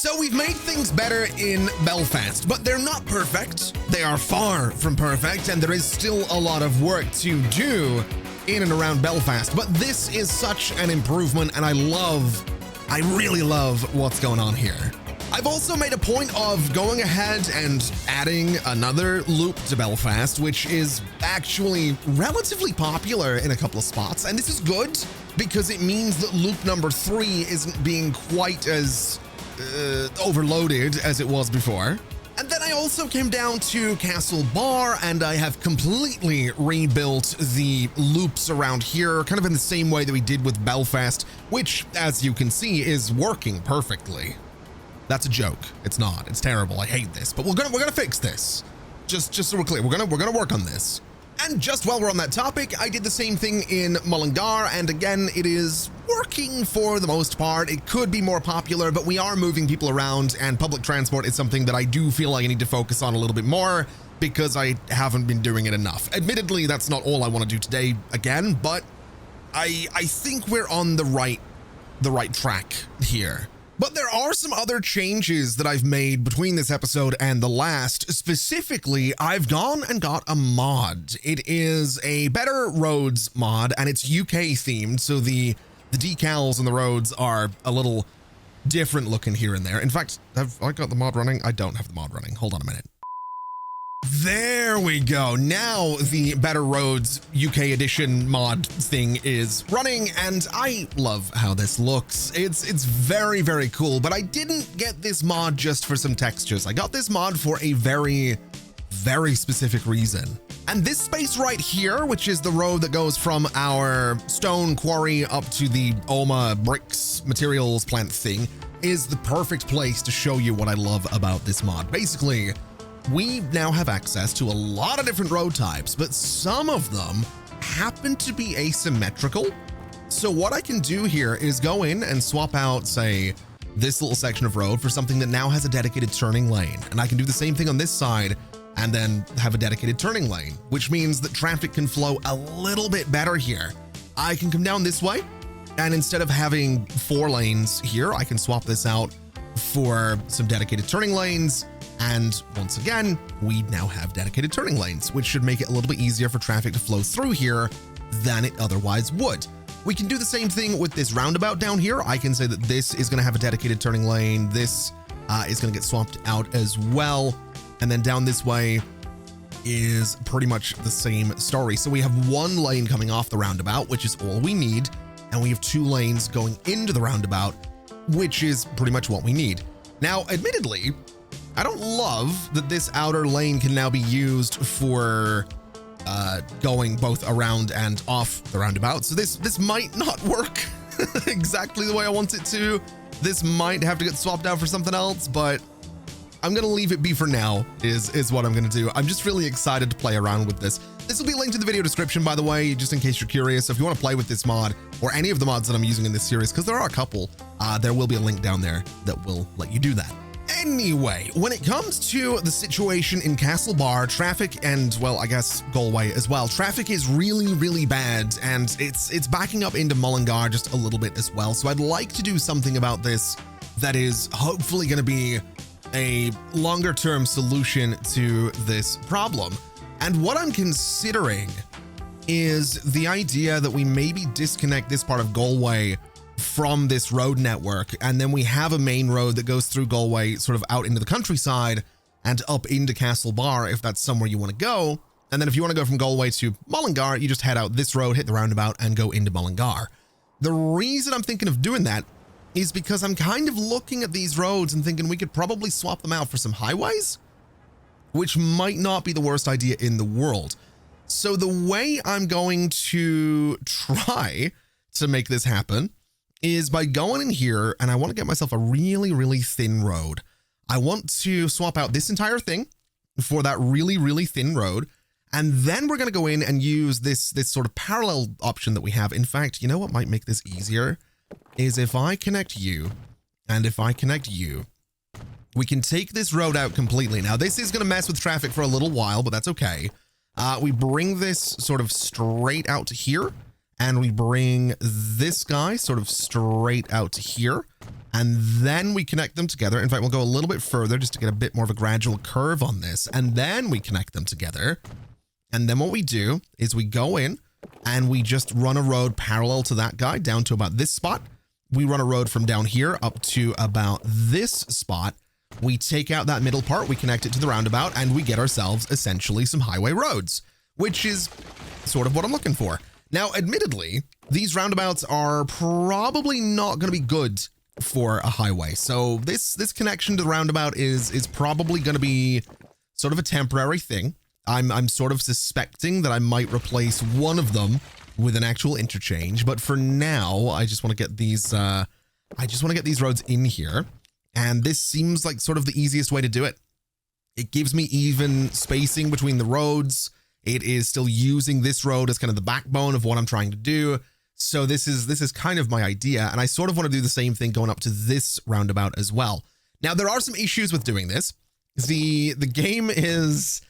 So we've made things better in Belfast, but they're not perfect. They are far from perfect, and there is still a lot of work to do in and around Belfast. But this is such an improvement, and I really love what's going on here. I've also made a point of going ahead and adding another loop to Belfast, which is actually relatively popular in a couple of spots. And this is good because it means that loop number 3 isn't being quite as overloaded as it was before. And then I also came down to Castle Bar, and I have completely rebuilt the loops around here, kind of in the same way that we did with Belfast, which, as you can see, is working perfectly. That's a joke. It's not. It's terrible. I hate this, but we're gonna fix this. Just so we're clear, we're gonna work on this. And just while we're on that topic, I did the same thing in Mullingar, and again, it is working for the most part. It could be more popular, but we are moving people around, and public transport is something that I do feel like I need to focus on a little bit more because I haven't been doing it enough. Admittedly, that's not all I want to do today again, but I think we're on the right track here. But there are some other changes that I've made between this episode and the last. Specifically, I've gone and got a mod. It is a Better Roads mod, and it's UK themed, so the decals on the roads are a little different looking here and there. In fact, have I got the mod running? I don't have the mod running. Hold on a minute. There we go. Now the Better Roads UK edition mod thing is running, and I love how this looks. It's very, very cool, but I didn't get this mod just for some textures. I got this mod for a very, very specific reason. And this space right here, which is the road that goes from our stone quarry up to the Oma bricks materials plant thing, is the perfect place to show you what I love about this mod. Basically, we now have access to a lot of different road types, but some of them happen to be asymmetrical. So what I can do here is go in and swap out, say, this little section of road for something that now has a dedicated turning lane. And I can do the same thing on this side and then have a dedicated turning lane, which means that traffic can flow a little bit better here. I can come down this way, and instead of having 4 lanes here, I can swap this out for some dedicated turning lanes. And once again, we now have dedicated turning lanes, which should make it a little bit easier for traffic to flow through here than it otherwise would. We can do the same thing with this roundabout down here. I can say that this is going to have a dedicated turning lane. This is going to get swapped out as well. And then down this way is pretty much the same story. So we have 1 lane coming off the roundabout, which is all we need. And we have 2 lanes going into the roundabout, which is pretty much what we need. Now, admittedly, I don't love that this outer lane can now be used for going both around and off the roundabout. So this might not work exactly the way I want it to. This might have to get swapped out for something else, but I'm going to leave it be for now is what I'm going to do. I'm just really excited to play around with this. This will be linked in the video description, by the way, just in case you're curious. So if you want to play with this mod or any of the mods that I'm using in this series, because there are a couple, there will be a link down there that will let you do that. Anyway, when it comes to the situation in Castle Bar, traffic and, well, I guess Galway as well, traffic is really, really bad, and it's backing up into Mullingar just a little bit as well. So I'd like to do something about this that is hopefully going to be a longer term solution to this problem. And what I'm considering is the idea that we maybe disconnect this part of Galway from this road network, and then we have a main road that goes through Galway sort of out into the countryside and up into Castle Bar if that's somewhere you want to go. And then if you want to go from Galway to Mullingar, you just head out this road, hit the roundabout, and go into Mullingar. The reason I'm thinking of doing that is because I'm kind of looking at these roads and thinking we could probably swap them out for some highways, which might not be the worst idea in the world. So the way I'm going to try to make this happen is by going in here, and I want to get myself a really, really thin road. I want to swap out this entire thing for that really, really thin road. And then we're going to go in and use this sort of parallel option that we have. In fact, you know what might make this easier is if I connect you and if I connect you, we can take this road out completely. Now, this is going to mess with traffic for a little while, but that's okay. We bring this sort of straight out to here, and we bring this guy sort of straight out to here, and then we connect them together. In fact, we'll go a little bit further just to get a bit more of a gradual curve on this, and then we connect them together. And then what we do is we go in and we just run a road parallel to that guy down to about this spot. We run a road from down here up to about this spot. We take out that middle part, we connect it to the roundabout, and we get ourselves essentially some highway roads, which is sort of what I'm looking for. Now, admittedly, these roundabouts are probably not going to be good for a highway. So this connection to the roundabout is probably going to be sort of a temporary thing. I'm sort of suspecting that I might replace one of them with an actual interchange, but for now, I just want to get these roads in here, and this seems like sort of the easiest way to do it. It gives me even spacing between the roads. It is still using this road as kind of the backbone of what I'm trying to do. So this is kind of my idea, and I sort of want to do the same thing going up to this roundabout as well. Now, there are some issues with doing this. The game is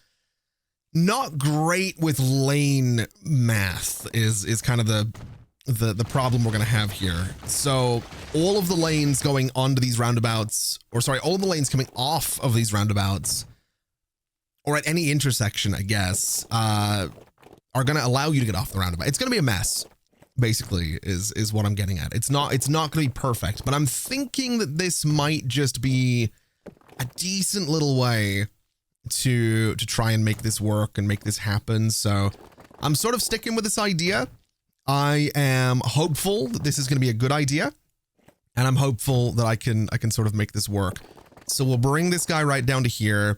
not great with lane math is kind of the problem we're going to have here. So all of the lanes going onto these roundabouts, or sorry, all of the lanes coming off of these roundabouts, or at any intersection, I guess, are going to allow you to get off the roundabout. It's going to be a mess, basically, is what I'm getting at. It's not going to be perfect, but I'm thinking that this might just be a decent little way to try and make this work and make this happen. So I'm sort of sticking with this idea. I am hopeful that this is going to be a good idea, and I'm hopeful that I can sort of make this work. So we'll bring this guy right down to here.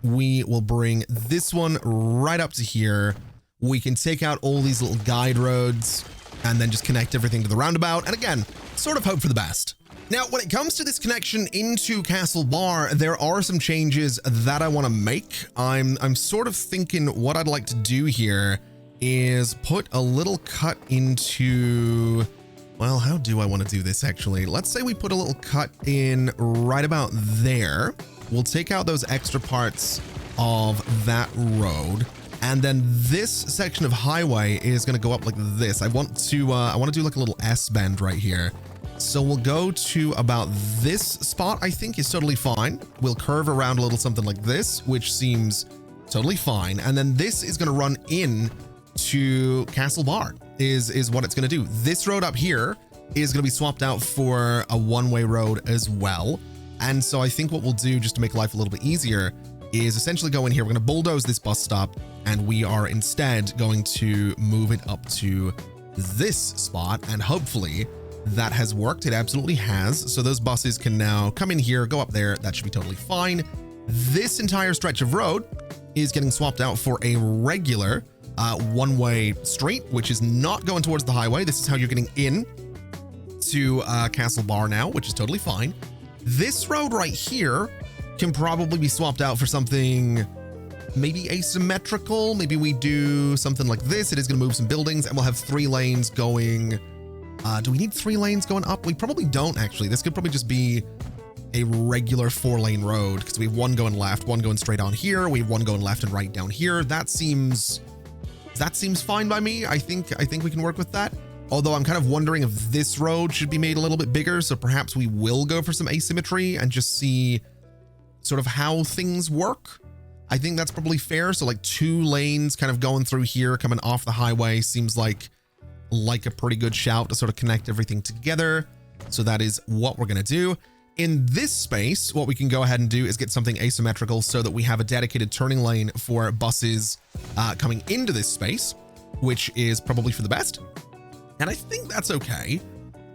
We will bring this one right up to here. We can take out all these little guide roads and then just connect everything to the roundabout. And again, sort of hope for the best. Now, when it comes to this connection into Castlebar, there are some changes that I want to make. I'm sort of thinking what I'd like to do here is put a little cut into, well, how do I want to do this actually? Let's say we put a little cut in right about there. We'll take out those extra parts of that road, and then this section of highway is going to go up like this. I want to do like a little S bend right here. So we'll go to about this spot, I think is totally fine. We'll curve around a little something like this, which seems totally fine. And then this is going to run in to Castlebar is what it's going to do. This road up here is going to be swapped out for a one-way road as well. And so I think what we'll do, just to make life a little bit easier, is essentially go in here. We're going to bulldoze this bus stop, and we are instead going to move it up to this spot, and hopefully that has worked. It absolutely has. So those buses can now come in here, go up there. That should be totally fine. This entire stretch of road is getting swapped out for a regular one-way street, which is not going towards the highway. This is how you're getting in to Castlebar now, which is totally fine. This road right here can probably be swapped out for something maybe asymmetrical. Maybe we do something like this. It is going to move some buildings, and we'll have 3 lanes going. Do we need 3 lanes going up? We probably don't, actually. This could probably just be a regular 4-lane road, because we have 1 going left, 1 going straight on here. We have 1 going left and right down here. That seems fine by me. I think we can work with that. Although I'm kind of wondering if this road should be made a little bit bigger, so perhaps we will go for some asymmetry and just see sort of how things work. I think that's probably fair. So like 2 lanes kind of going through here, coming off the highway seems like a pretty good shout to sort of connect everything together. So that is what we're going to do. In this space, what we can go ahead and do is get something asymmetrical so that we have a dedicated turning lane for buses coming into this space, which is probably for the best. And I think that's okay.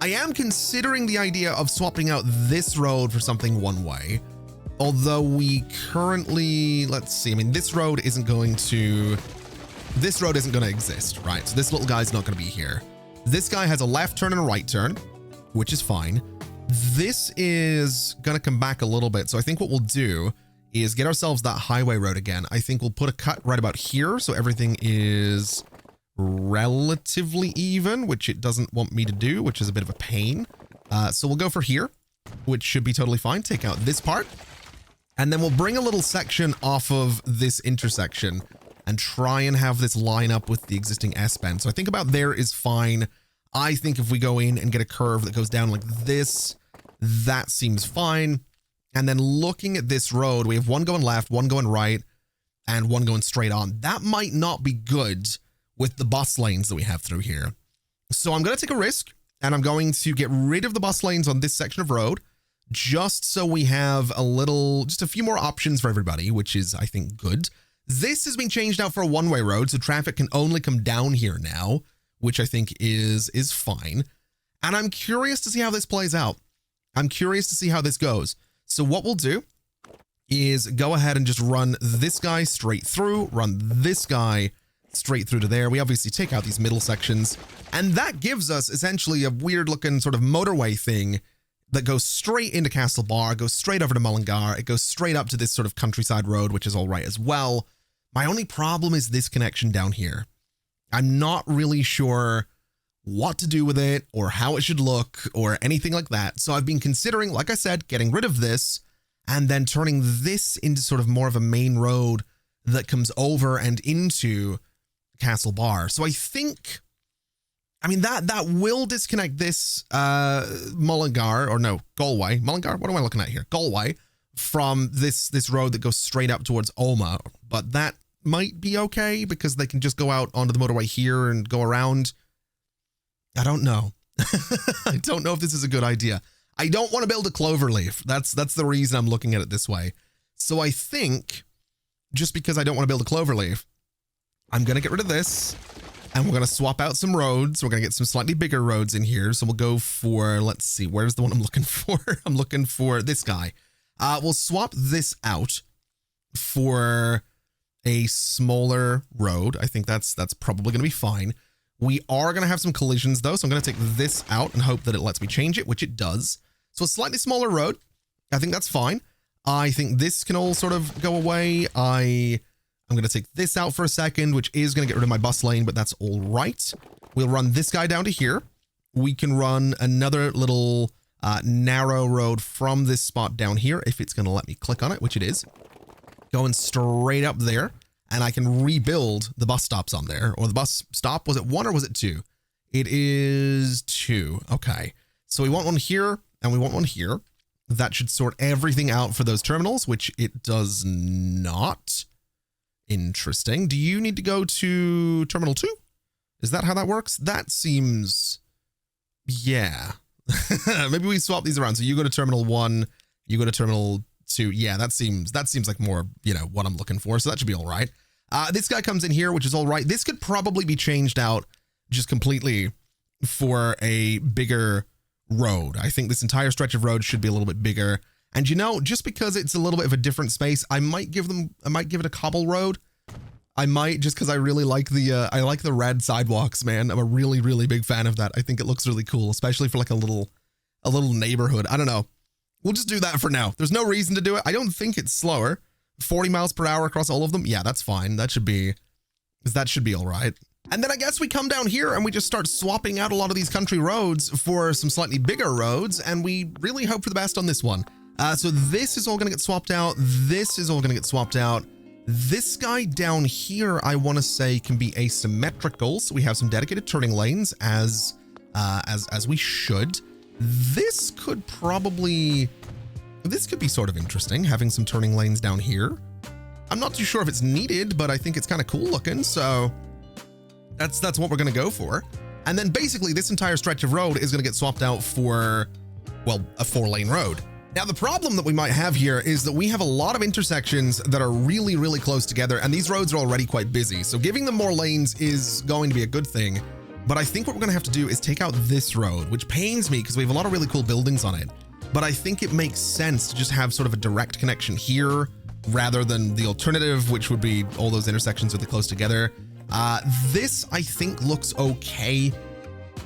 I am considering the idea of swapping out this road for something one way. Although we currently, let's see, I mean, this road isn't going to exist, right? So this little guy's not going to be here. This guy has a left turn and a right turn, which is fine. This is going to come back a little bit. So I think what we'll do is get ourselves that highway road again. I think we'll put a cut right about here, so everything is relatively even, which it doesn't want me to do, which is a bit of a pain. So we'll go for here, which should be totally fine. Take out this part, and then we'll bring a little section off of this intersection and try and have this line up with the existing S-bend. So I think about there is fine. I think if we go in and get a curve that goes down like this, that seems fine. And then looking at this road, we have one going left, one going right, and one going straight on. That might not be good with the bus lanes that we have through here. So I'm going to take a risk, and I'm going to get rid of the bus lanes on this section of road, just so we have just a few more options for everybody, which is, I think, good. This has been changed out for a one-way road, so traffic can only come down here now, which I think is fine. And I'm curious to see how this plays out. I'm curious to see how this goes. So what we'll do is go ahead and just run this guy straight through, run this guy straight through to there. We obviously take out these middle sections, and that gives us essentially a weird looking sort of motorway thing that goes straight into Castlebar, goes straight over to Mullingar. It goes straight up to this sort of countryside road, which is all right as well. My only problem is this connection down here. I'm not really sure what to do with it or how it should look or anything like that. So I've been considering, like I said, getting rid of this and then turning this into sort of more of a main road that comes over and into Castlebar. So I think, I mean, that will disconnect this Mullingar, or no, Galway. Mullingar? What am I looking at here? Galway from this road that goes straight up towards Omagh. But that might be okay because they can just go out onto the motorway here and go around. I don't know. I don't know if this is a good idea. I don't want to build a cloverleaf. That's the reason I'm looking at it this way. So I think just because I don't want to build a cloverleaf, I'm going to get rid of this and we're going to swap out some roads. We're going to get some slightly bigger roads in here. So we'll go for, let's see, where's the one I'm looking for? I'm looking for this guy. We'll swap this out for a smaller road. I think that's probably going to be fine. We are going to have some collisions though, so I'm going to take this out and hope that it lets me change it, which it does. So a slightly smaller road, I think that's fine. I think this can all sort of go away. I'm going to take this out for a second, which is going to get rid of my bus lane, but that's all right. We'll run this guy down to here. We can run another little narrow road from this spot down here, if it's going to let me click on it, which it is. Going straight up there. And I can rebuild the bus stops on there, or the bus stop. Was it 1 or was it 2? It is 2. Okay. So we want one here and we want one here. That should sort everything out for those terminals, which it does not. Interesting. Do you need to go to terminal 2? Is that how that works? That seems, yeah. Maybe we swap these around. So you go to terminal 1, you go to terminal 2. Yeah, that seems like more, what I'm looking for. So that should be all right. This guy comes in here, which is all right. This could probably be changed out just completely for a bigger road. I think this entire stretch of road should be a little bit bigger. And just because it's a little bit of a different space, I might give it a cobble road. I might, just because I really like the red sidewalks, man. I'm a really, really big fan of that. I think it looks really cool, especially for like a little neighborhood. I don't know. We'll just do that for now. There's no reason to do it. I don't think it's slower. 40 miles per hour across all of them. Yeah, that's fine. That should be all right. And then I guess we come down here and we just start swapping out a lot of these country roads for some slightly bigger roads. And we really hope for the best on this one. So this is all going to get swapped out. This is all going to get swapped out. This guy down here, I want to say, can be asymmetrical. So we have some dedicated turning lanes as we should. This could be sort of interesting, having some turning lanes down here. I'm not too sure if it's needed, but I think it's kind of cool looking. So that's what we're going to go for. And then basically this entire stretch of road is going to get swapped out for, well, a 4-lane road. Now, the problem that we might have here is that we have a lot of intersections that are really, really close together, and these roads are already quite busy. So giving them more lanes is going to be a good thing. But I think what we're going to have to do is take out this road, which pains me because we have a lot of really cool buildings on it. But I think it makes sense to just have sort of a direct connection here rather than the alternative, which would be all those intersections really close together. This, I think, looks okay.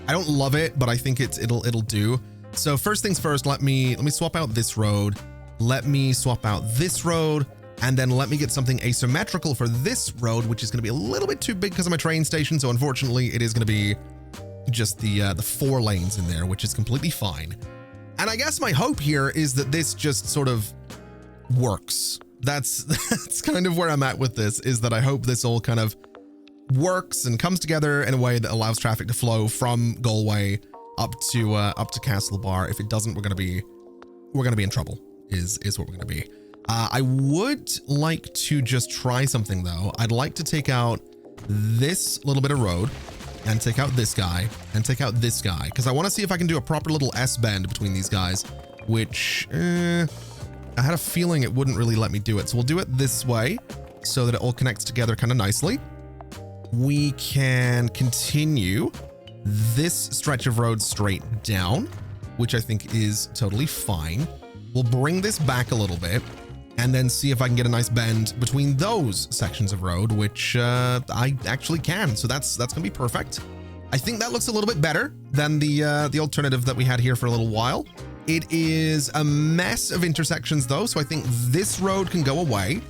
I don't love it, but I think it'll do. So first things first, let me swap out this road. Let me swap out this road, and then let me get something asymmetrical for this road, which is going to be a little bit too big because of my train station. So unfortunately, it is going to be just the 4 lanes in there, which is completely fine. And I guess my hope here is that this just sort of works. That's kind of where I'm at with this, is that I hope this all kind of works and comes together in a way that allows traffic to flow from Galway up to Castlebar. If it doesn't, we're gonna be in trouble, is what we're gonna be. I would like to just try something though. I'd like to take out this little bit of road and take out this guy and take out this guy, because I want to see if I can do a proper little S-bend between these guys, which I had a feeling it wouldn't really let me do it. So we'll do it this way so that it all connects together kind of nicely. We can continue this stretch of road straight down, which I think is totally fine. We'll bring this back a little bit and then see if I can get a nice bend between those sections of road, which I actually can. So that's gonna be perfect. I think that looks a little bit better than the alternative that we had here for a little while. It is a mess of intersections though, so I think this road can go away,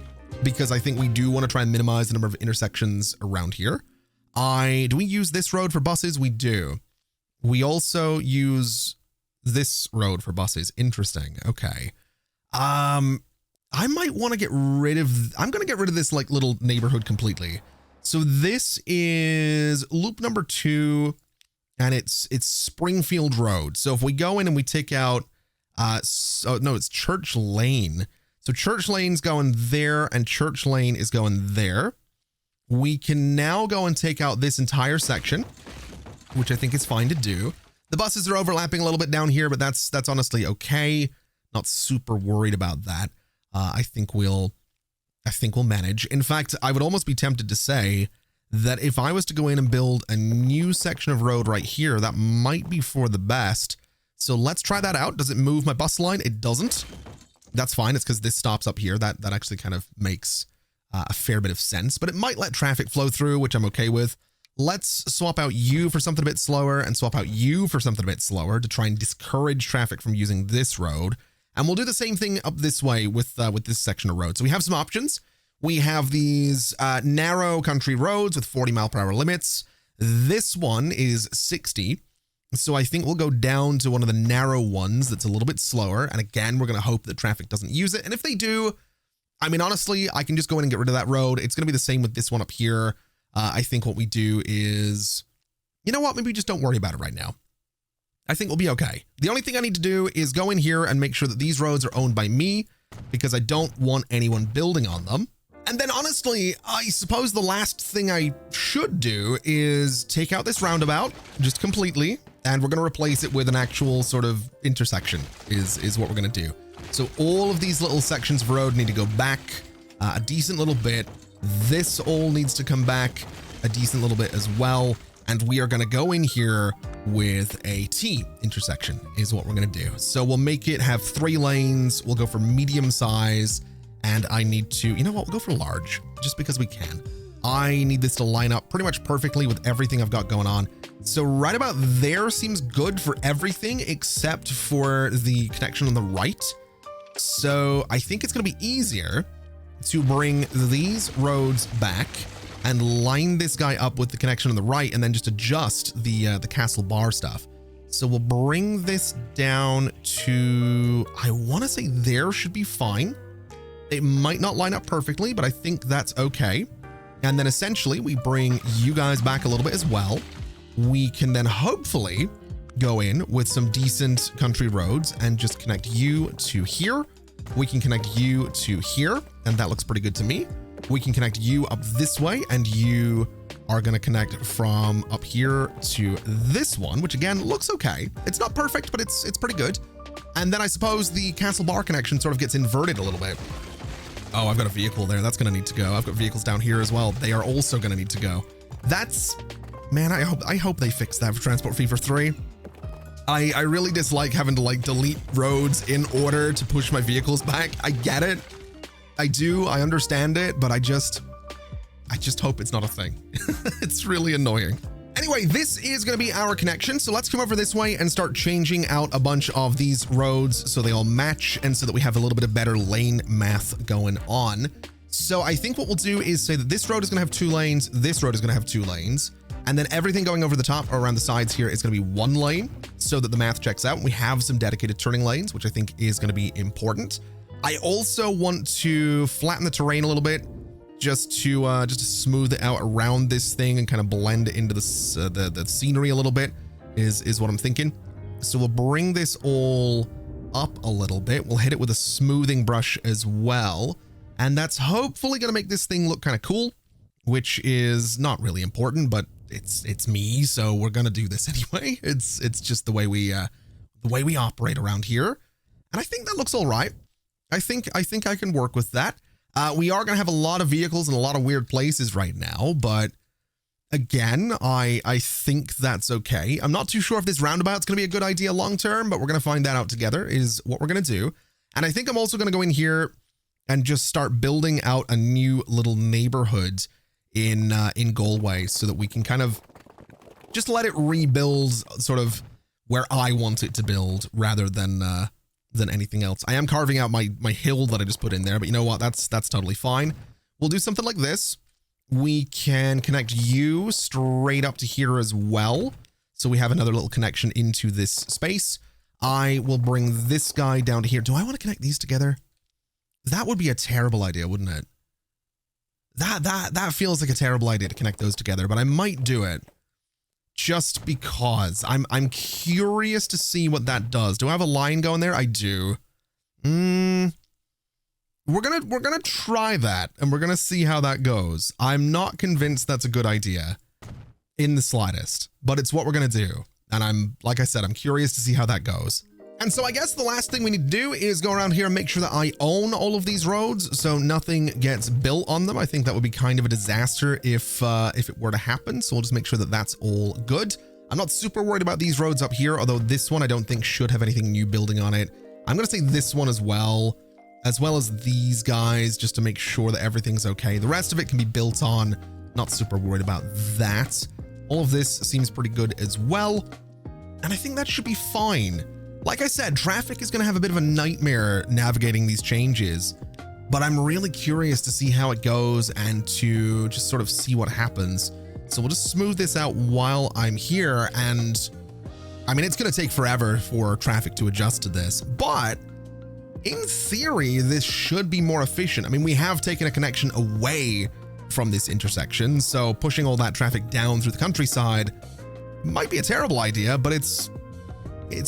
because I think we do want to try and minimize the number of intersections around here. Do we use this road for buses? We do. We also use this road for buses. Interesting. Okay. I might want to get rid of, I'm going to get rid of this like little neighborhood completely. So this is loop number 2 and it's Springfield Road. So if we go in and we take out, it's Church Lane. So Church Lane's going there and Church Lane is going there. We can now go and take out this entire section, which I think is fine to do. The buses are overlapping a little bit down here, but that's honestly okay. Not super worried about that. I think we'll manage. In fact, I would almost be tempted to say that if I was to go in and build a new section of road right here, that might be for the best. So let's try that out. Does it move my bus line? It doesn't. That's fine. It's because this stops up here. That actually kind of makes a fair bit of sense, but it might let traffic flow through, which I'm okay with. Let's swap out you for something a bit slower and swap out you for something a bit slower to try and discourage traffic from using this road. And we'll do the same thing up this way with this section of road. So we have some options. We have these narrow country roads with 40-mile-per-hour limits. This one is 60. So I think we'll go down to one of the narrow ones that's a little bit slower. And again, we're going to hope that traffic doesn't use it. And if they do, I mean, honestly, I can just go in and get rid of that road. It's going to be the same with this one up here. I think what we do is, you know what? Maybe we just don't worry about it right now. I think we'll be okay. The only thing I need to do is go in here and make sure that these roads are owned by me, because I don't want anyone building on them. And then honestly, I suppose the last thing I should do is take out this roundabout just completely, and we're going to replace it with an actual sort of intersection is what we're going to do. So all of these little sections of road need to go back a decent little bit. This all needs to come back a decent little bit as well. And we are going to go in here with a T intersection is what we're going to do. So we'll make it have 3 lanes. We'll go for medium size. And I need to, you know what? We'll go for large just because we can. I need this to line up pretty much perfectly with everything I've got going on. So right about there seems good for everything except for the connection on the right. So I think it's going to be easier to bring these roads back and line this guy up with the connection on the right, and then just adjust the Castlebar stuff. So we'll bring this down to, I want to say there should be fine. It might not line up perfectly, but I think that's okay. And then essentially we bring you guys back a little bit as well. We can then hopefully go in with some decent country roads and just connect you to here. We can connect you to here, and that looks pretty good to me. We can connect you up this way, and you are going to connect from up here to this one, which again looks okay. It's not perfect, but it's pretty good. And then I suppose the Castlebar connection sort of gets inverted a little bit. Oh, I've got a vehicle there. That's going to need to go. I've got vehicles down here as well. They are also going to need to go. That's, man, I hope they fix that for Transport Fever 3. I really dislike having to like delete roads in order to push my vehicles back. I get it. I do. I understand it, but I just hope it's not a thing. It's really annoying. Anyway, this is going to be our connection. So let's come over this way and start changing out a bunch of these roads so they all match and so that we have a little bit of better lane math going on. So I think what we'll do is say that this road is going to have 2 lanes. This road is going to have 2 lanes. And then everything going over the top or around the sides here is going to be 1 lane so that the math checks out. We have some dedicated turning lanes, which I think is going to be important. I also want to flatten the terrain a little bit, just to smooth it out around this thing and kind of blend it into the scenery a little bit is what I'm thinking. So we'll bring this all up a little bit. We'll hit it with a smoothing brush as well. And that's hopefully going to make this thing look kind of cool, which is not really important, but it's me, so we're going to do this anyway. It's just the way we operate around here. And I think that looks all right. I think I can work with that. We are going to have a lot of vehicles in a lot of weird places right now, but again, I think that's okay. I'm not too sure if this roundabout's going to be a good idea long term, but we're going to find that out together is what we're going to do. And I think I'm also going to go in here and just start building out a new little neighborhood in Galway so that we can kind of just let it rebuild sort of where I want it to build rather than anything else. I am carving out my hill that I just put in there, but you know what? That's totally fine. We'll do something like this. We can connect you straight up to here as well. So we have another little connection into this space. I will bring this guy down to here. Do I want to connect these together? That would be a terrible idea, wouldn't it? That feels like a terrible idea to connect those together, but I might do it just because I'm curious to see what that does. Do I have a line going there? I do. We're gonna try that and we're gonna see how that goes. I'm not convinced that's a good idea in the slightest, but it's what we're gonna do. And like I said, I'm curious to see how that goes. And so I guess the last thing we need to do is go around here and make sure that I own all of these roads so nothing gets built on them. I think that would be kind of a disaster if it were to happen. So we'll just make sure that that's all good. I'm not super worried about these roads up here, although this one I don't think should have anything new building on it. I'm going to say this one as well as these guys, just to make sure that everything's okay. The rest of it can be built on. Not super worried about that. All of this seems pretty good as well. And I think that should be fine. Like I said, traffic is going to have a bit of a nightmare navigating these changes, but I'm really curious to see how it goes and to just sort of see what happens. So we'll just smooth this out while I'm here. And I mean, it's going to take forever for traffic to adjust to this, but in theory, this should be more efficient. I mean, we have taken a connection away from this intersection, so pushing all that traffic down through the countryside might be a terrible idea, but it's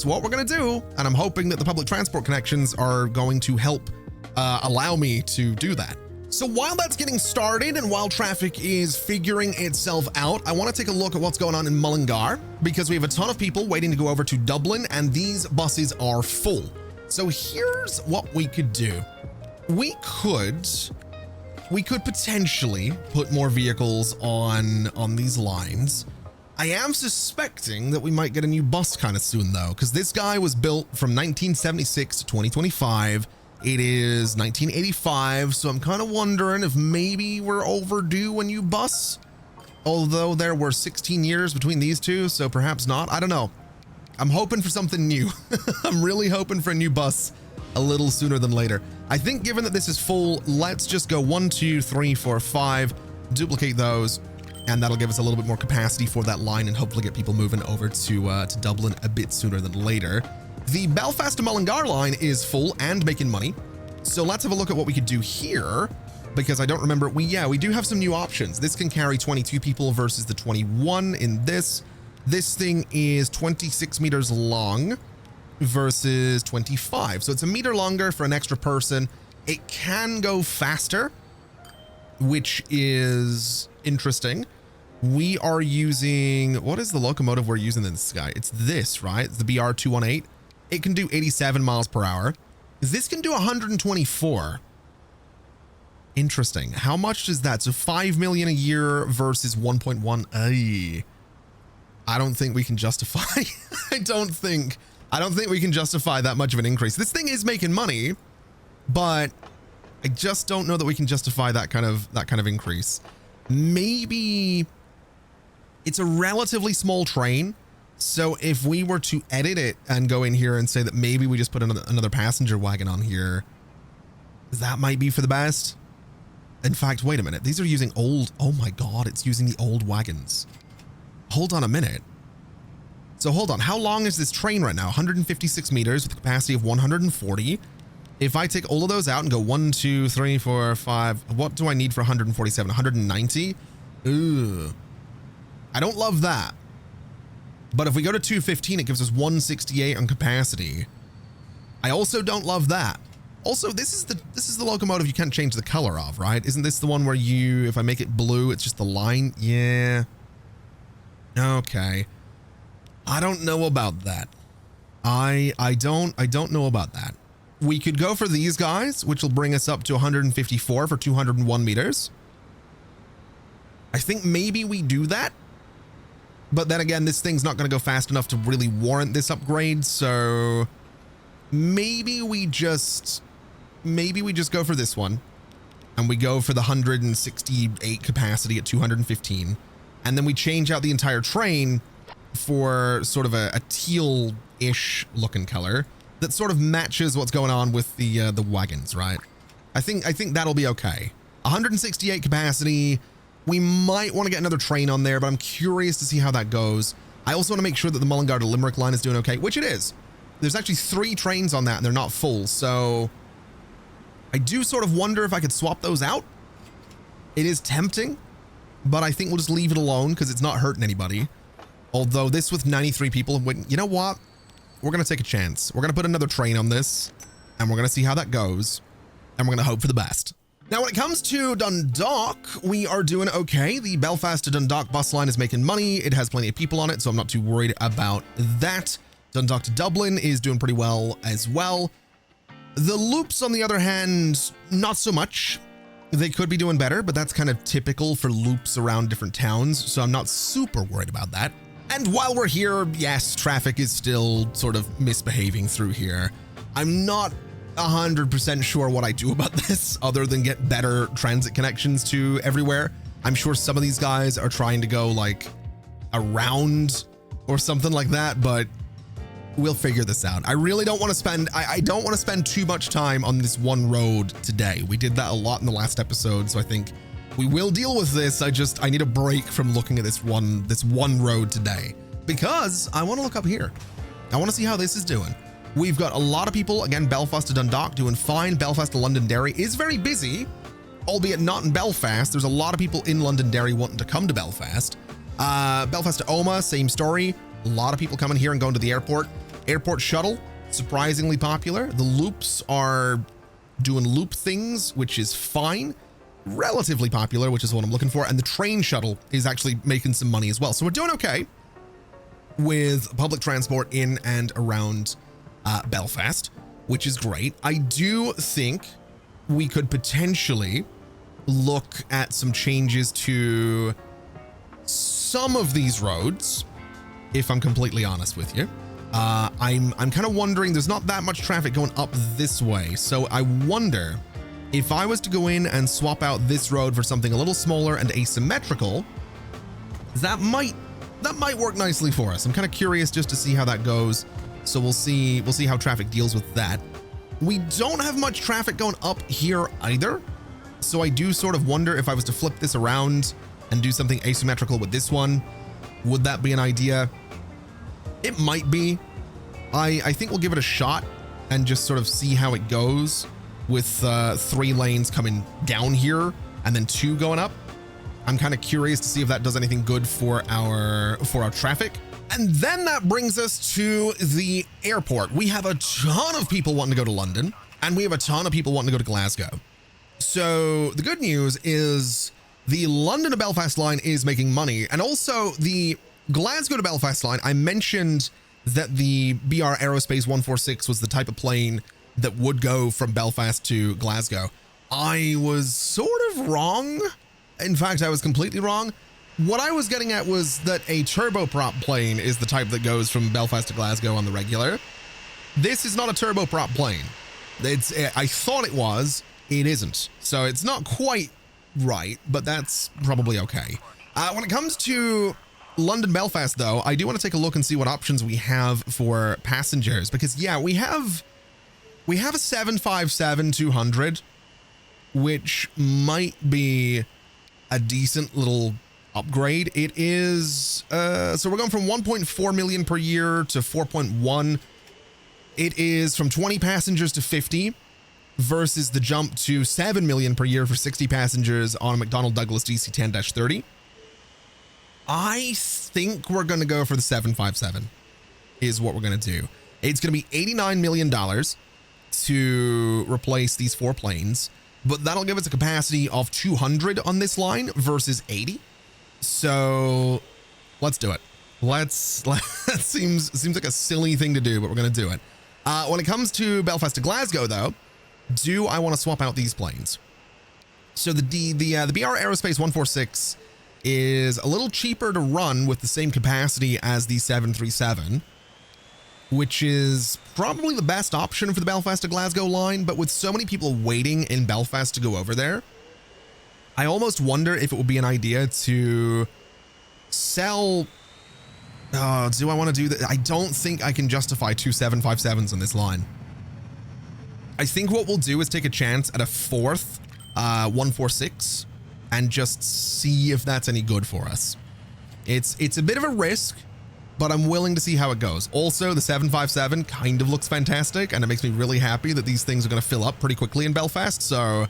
what we're going to do. And I'm hoping that the public transport connections are going to help allow me to do that. So while that's getting started and while traffic is figuring itself out, I want to take a look at what's going on in Mullingar, because we have a ton of people waiting to go over to Dublin and these buses are full. So here's what we could do. We could potentially put more vehicles on these lines. I am suspecting that we might get a new bus kind of soon though, because this guy was built from 1976 to 2025. It is 1985, so I'm kind of wondering if maybe we're overdue a new bus. Although there were 16 years between these two, so perhaps not. I don't know. I'm hoping for something new. I'm really hoping for a new bus a little sooner than later. I think given that this is full, let's just go 1, 2, 3, 4, 5, duplicate those, and that'll give us a little bit more capacity for that line and hopefully get people moving over to Dublin a bit sooner than later. The Belfast to Mullingar line is full and making money. So let's have a look at what we could do here, because I don't remember. We do have some new options. This can carry 22 people versus the 21 in this. This thing is 26 meters long versus 25. So it's a meter longer for an extra person. It can go faster, which is interesting. We are using, what is the locomotive we're using in this guy? It's this, right? It's the BR218. It can do 87 miles per hour. This can do 124. Interesting. How much is that? So 5 million a year versus 1.1. I don't think we can justify. I don't think we can justify that much of an increase. This thing is making money, but I just don't know that we can justify that kind of increase. Maybe it's a relatively small train. So if we were to edit it and go in here and say that maybe we just put another passenger wagon on here, that might be for the best. In fact, wait a minute. These are using old. Oh my God, it's using the old wagons. Hold on a minute. So hold on. How long is this train right now? 156 meters with a capacity of 140. If I take all of those out and go 1, 2, 3, 4, 5, what do I need for 147? 190? Ooh. I don't love that. But if we go to 215, it gives us 168 on capacity. I also don't love that. Also, this is the locomotive you can't change the color of, right? Isn't this the one where if I make it blue, it's just the line? Yeah. Okay. I don't know about that. I don't know about that. We could go for these guys, which will bring us up to 154 for 201 meters. I think maybe we do that. But then again, this thing's not going to go fast enough to really warrant this upgrade. So maybe we just go for this one. And we go for the 168 capacity at 215. And then we change out the entire train for sort of a teal-ish looking color that sort of matches what's going on with the wagons, right? I think that'll be okay. 168 capacity. We might want to get another train on there, but I'm curious to see how that goes. I also want to make sure that the Mullingar to Limerick line is doing okay, which it is. There's actually 3 trains on that and they're not full. So I do sort of wonder if I could swap those out. It is tempting, but I think we'll just leave it alone because it's not hurting anybody. Although this with 93 people, you know what? We're going to take a chance. We're going to put another train on this and we're going to see how that goes. And we're going to hope for the best. Now, when it comes to Dundalk, we are doing okay. The Belfast to Dundalk bus line is making money. It has plenty of people on it, so I'm not too worried about that. Dundalk to Dublin is doing pretty well as well. The loops, on the other hand, not so much. They could be doing better, but that's kind of typical for loops around different towns, so I'm not super worried about that. And while we're here, yes, traffic is still sort of misbehaving through here. I'm not 100% sure what I do about this other than get better transit connections to everywhere. I'm sure some of these guys are trying to go like around or something like that, but we'll figure this out. I really don't want to spend, I don't want to spend too much time on this one road today. We did that a lot in the last episode, so I think we will deal with this. I need a break from looking at this one road today because I want to look up here. I want to see how this is doing. We've got a lot of people, again, Belfast to Dundalk doing fine. Belfast to Londonderry is very busy, albeit not in Belfast. There's a lot of people in Londonderry wanting to come to Belfast. Belfast to Omagh, same story. A lot of people coming here and going to the airport. Airport shuttle, surprisingly popular. The loops are doing loop things, which is fine. Relatively popular, which is what I'm looking for. And the train shuttle is actually making some money as well. So we're doing okay with public transport in and around Belfast, which is great. I do think we could potentially look at some changes to some of these roads, if I'm completely honest with you. I'm kind of wondering, there's not that much traffic going up this way, so I wonder if I was to go in and swap out this road for something a little smaller and asymmetrical, that might work nicely for us. I'm kind of curious just to see how that goes. So we'll see how traffic deals with that. We don't have much traffic going up here either. So I do sort of wonder if I was to flip this around and do something asymmetrical with this one, would that be an idea? It might be. I think we'll give it a shot and just sort of see how it goes with 3 lanes coming down here and then 2 going up. I'm kind of curious to see if that does anything good for our traffic. And then that brings us to the airport. We have a ton of people wanting to go to London, and we have a ton of people wanting to go to Glasgow. So the good news is the London to Belfast line is making money. And also the Glasgow to Belfast line, I mentioned that the BR Aerospace 146 was the type of plane that would go from Belfast to Glasgow. I was sort of wrong. In fact, I was completely wrong. What I was getting at was that a turboprop plane is the type that goes from Belfast to Glasgow on the regular. This is not a turboprop plane. I thought it was, it isn't. So it's not quite right, but that's probably okay. When it comes to London Belfast though, I do want to take a look and see what options we have for passengers, because yeah, we have a 757-200, which might be a decent little upgrade. It is so we're going from 1.4 million per year to 4.1. It is from 20 passengers to 50. versus the jump to 7 million per year for 60 passengers on a McDonnell Douglas DC-10-30. I think we're going to go for the 757 is what we're going to do. It's going to be $89 million to replace these 4 planes, but that'll give us a capacity of 200 on this line versus 80. So let's do it. That seems like a silly thing to do, but we're going to do it. When it comes to Belfast to Glasgow, though, do I want to swap out these planes? So the BR Aerospace 146 is a little cheaper to run with the same capacity as the 737, which is probably the best option for the Belfast to Glasgow line. But with so many people waiting in Belfast to go over there, I almost wonder if it would be an idea to sell. Do I want to do that? I don't think I can justify 2 757s on this line. I think what we'll do is take a chance at a 4th 146 and just see if that's any good for us. It's a bit of a risk, but I'm willing to see how it goes. Also, the 757 kind of looks fantastic, and it makes me really happy that these things are going to fill up pretty quickly in Belfast. So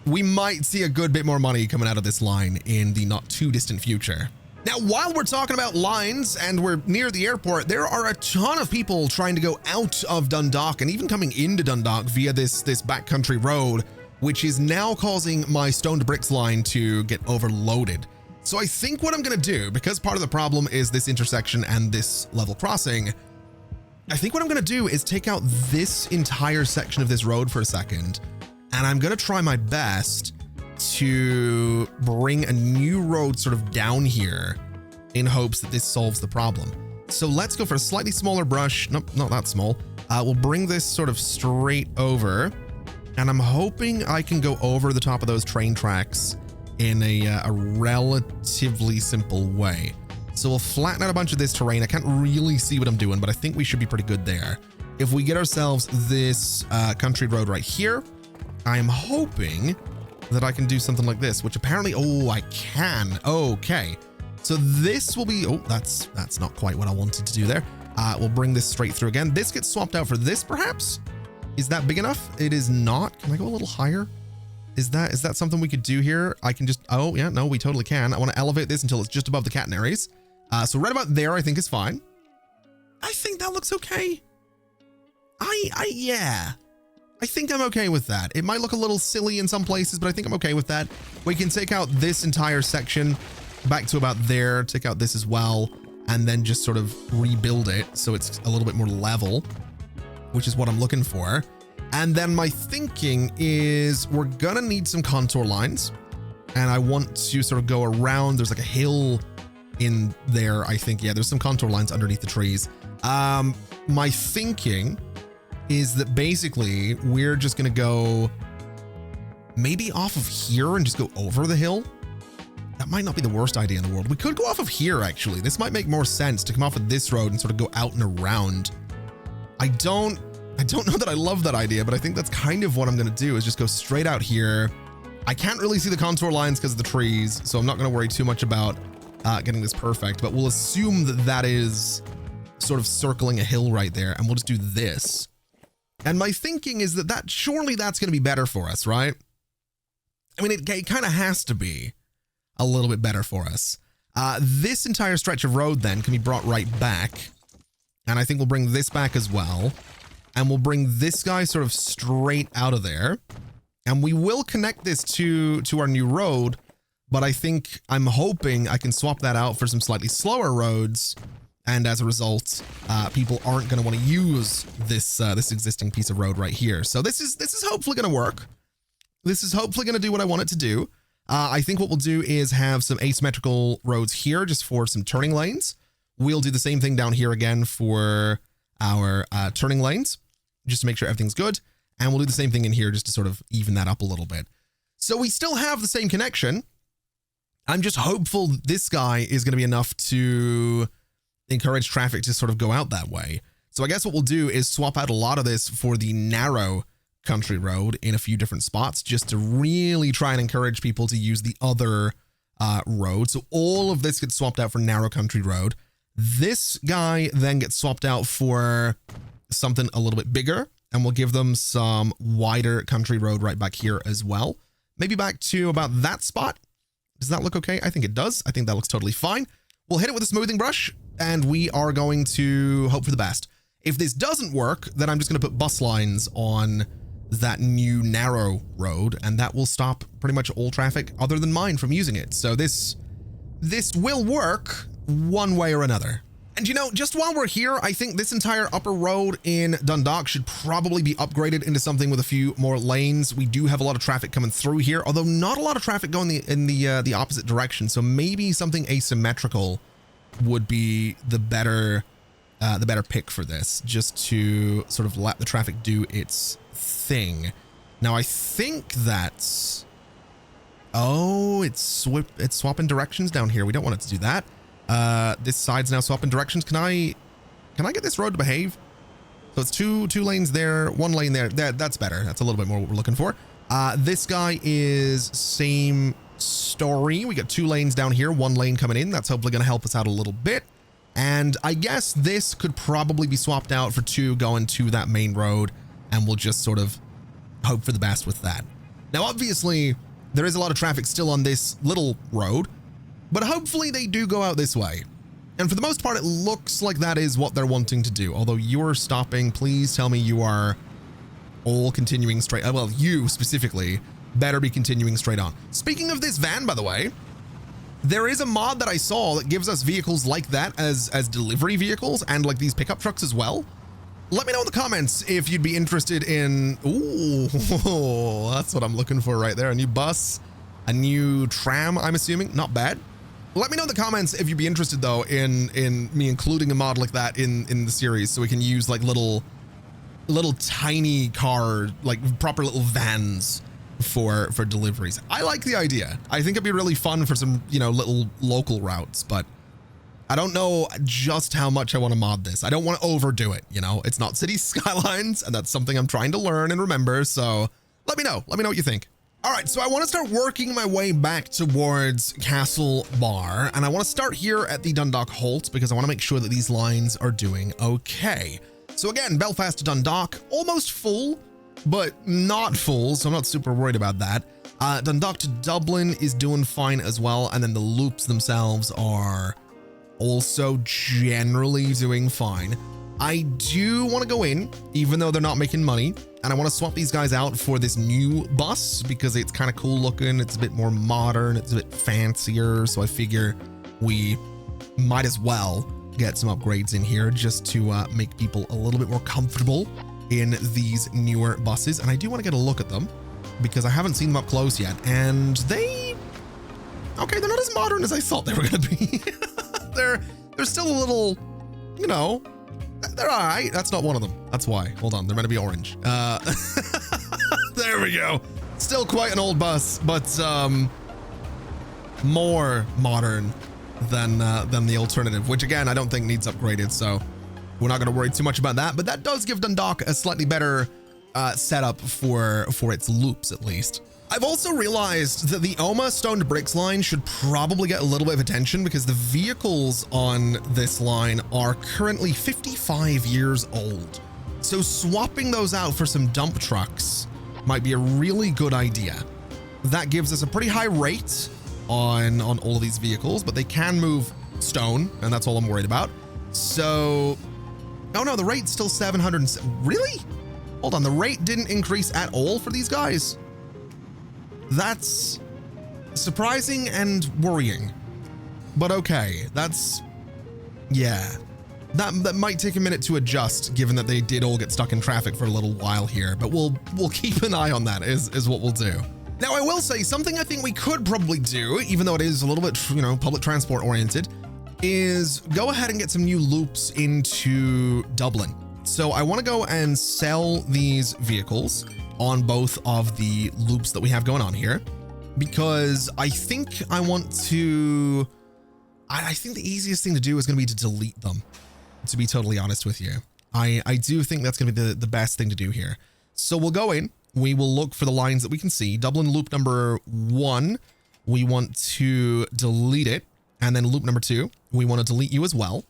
we might see a good bit more money coming out of this line in the not too distant future. Now, while we're talking about lines and we're near the airport, there are a ton of people trying to go out of Dundalk and even coming into Dundalk via this backcountry road, which is now causing my Stone to Bricks line to get overloaded. So I think what I'm going to do, because part of the problem is this intersection and this level crossing, I think what I'm going to do is take out this entire section of this road for a second, and I'm going to try my best to bring a new road sort of down here in hopes that this solves the problem. So let's go for a slightly smaller brush. Nope, not that small. We'll bring this sort of straight over, and I'm hoping I can go over the top of those train tracks in a relatively simple way. So we'll flatten out a bunch of this terrain. I can't really see what I'm doing, but I think we should be pretty good there. If we get ourselves this country road right here, I'm hoping that I can do something like this, which apparently, oh, I can. Okay. So this will be, oh, that's not quite what I wanted to do there. We'll bring this straight through again. This gets swapped out for this, perhaps? Is that big enough? It is not. Can I go a little higher? Is that something we could do here? I can just, oh yeah, no, we totally can. I want to elevate this until it's just above the catenaries. So right about there, I think is fine. I think that looks okay. Yeah. I think I'm okay with that. It might look a little silly in some places, but I think I'm okay with that. We can take out this entire section back to about there, take out this as well, and then just sort of rebuild it so it's a little bit more level, which is what I'm looking for. And then my thinking is we're gonna need some contour lines, and I want to sort of go around. There's like a hill in there, I think. Yeah, there's some contour lines underneath the trees. My thinking is that basically we're just going to go maybe off of here and just go over the hill. That might not be the worst idea in the world. We could go off of here, actually. This might make more sense to come off of this road and sort of go out and around. I don't know that I love that idea, but I think that's kind of what I'm going to do, is just go straight out here. I can't really see the contour lines because of the trees, so I'm not going to worry too much about getting this perfect, but we'll assume that that is sort of circling a hill right there, and we'll just do this. And my thinking is that surely that's going to be better for us, right? I mean, it kind of has to be a little bit better for us. This entire stretch of road then can be brought right back. And I think we'll bring this back as well. And we'll bring this guy sort of straight out of there. And we will connect this to our new road. But I'm hoping I can swap that out for some slightly slower roads. And as a result, people aren't going to want to use this existing piece of road right here. So this is hopefully going to work. This is hopefully going to do what I want it to do. I think what we'll do is have some asymmetrical roads here just for some turning lanes. We'll do the same thing down here again for our turning lanes, just to make sure everything's good. And we'll do the same thing in here just to sort of even that up a little bit. So we still have the same connection. I'm just hopeful this guy is going to be enough to encourage traffic to sort of go out that way. So I guess what we'll do is swap out a lot of this for the narrow country road in a few different spots, just to really try and encourage people to use the other road. So all of this gets swapped out for narrow country road. This guy then gets swapped out for something a little bit bigger and we'll give them some wider country road right back here as well. Maybe back to about that spot. Does that look okay? I think it does. I think that looks totally fine. We'll hit it with a smoothing brush, and we are going to hope for the best. If this doesn't work, then I'm just going to put bus lines on that new narrow road, and that will stop pretty much all traffic other than mine from using it. So this will work one way or another. And you know, just while we're here, I think this entire upper road in Dundalk should probably be upgraded into something with a few more lanes. We do have a lot of traffic coming through here, although not a lot of traffic going in the opposite direction. So maybe something asymmetrical would be the better pick for this, just to sort of let the traffic do its thing. Now I think that's, oh, it's swapping directions down here. We don't want it to do that. This side's now swapping directions. Can I get this road to behave? So it's two lanes there, one lane there. That's better. That's a little bit more what we're looking for. This guy is same story. We got 2 lanes down here, 1 lane coming in. That's hopefully going to help us out a little bit. And I guess this could probably be swapped out for 2 going to that main road, and we'll just sort of hope for the best with that. Now, obviously, there is a lot of traffic still on this little road, but hopefully they do go out this way. And for the most part, it looks like that is what they're wanting to do. Although you're stopping, please tell me you are all continuing straight. Well, you specifically better be continuing straight on. Speaking of this van, by the way, there is a mod that I saw that gives us vehicles like that as delivery vehicles, and like these pickup trucks as well. Let me know in the comments if you'd be interested in, ooh, that's what I'm looking for right there. A new bus, a new tram, I'm assuming. Not bad. Let me know in the comments if you'd be interested though in me including a mod like that in the series, so we can use like little tiny car, like proper little vans for deliveries. I like the idea. I think it'd be really fun for some, you know, little local routes, but I don't know just how much I want to mod this. I don't want to overdo it, you know. It's not City Skylines, and that's something I'm trying to learn and remember, so let me know what you think. All right, so I want to start working my way back towards Castlebar, and I want to start here at the Dundalk Halt because I want to make sure that these lines are doing okay. So again, Belfast to Dundalk, almost full, but not full, so I'm not super worried about that. Dundalk to Dublin is doing fine as well, and then the loops themselves are also generally doing fine. I do want to go in, even though they're not making money, and I want to swap these guys out for this new bus because it's kind of cool looking. It's a bit more modern. It's a bit fancier. So I figure we might as well get some upgrades in here just to make people a little bit more comfortable in these newer buses. And I do want to get a look at them because I haven't seen them up close yet. And they're not as modern as I thought they were going to be. They're still a little, you know, they're all right. That's not one of them. That's why. Hold on. They're meant to be orange. There we go. Still quite an old bus, but more modern than the alternative, which again, I don't think needs upgraded. So we're not going to worry too much about that. But that does give Dundalk a slightly better setup for its loops, at least. I've also realized that the Oma Stoned Bricks line should probably get a little bit of attention because the vehicles on this line are currently 55 years old. So swapping those out for some dump trucks might be a really good idea. That gives us a pretty high rate on all of these vehicles, but they can move stone, and that's all I'm worried about. So, oh no, the rate's still 700. Really? Hold on, the rate didn't increase at all for these guys? That's surprising and worrying, but okay, yeah, that might take a minute to adjust given that they did all get stuck in traffic for a little while here, but we'll keep an eye on that is what we'll do. Now, I will say something I think we could probably do, even though it is a little bit, you know, public transport oriented, is go ahead and get some new loops into Dublin. So I want to go and sell these vehicles on both of the loops that we have going on here, because I think I want to, I think the easiest thing to do is going to be to delete them, to be totally honest with you. I do think that's going to be the best thing to do here. So we'll go in, we will look for the lines that we can see. Dublin loop number 1, we want to delete it. And then loop number 2, we want to delete you as well.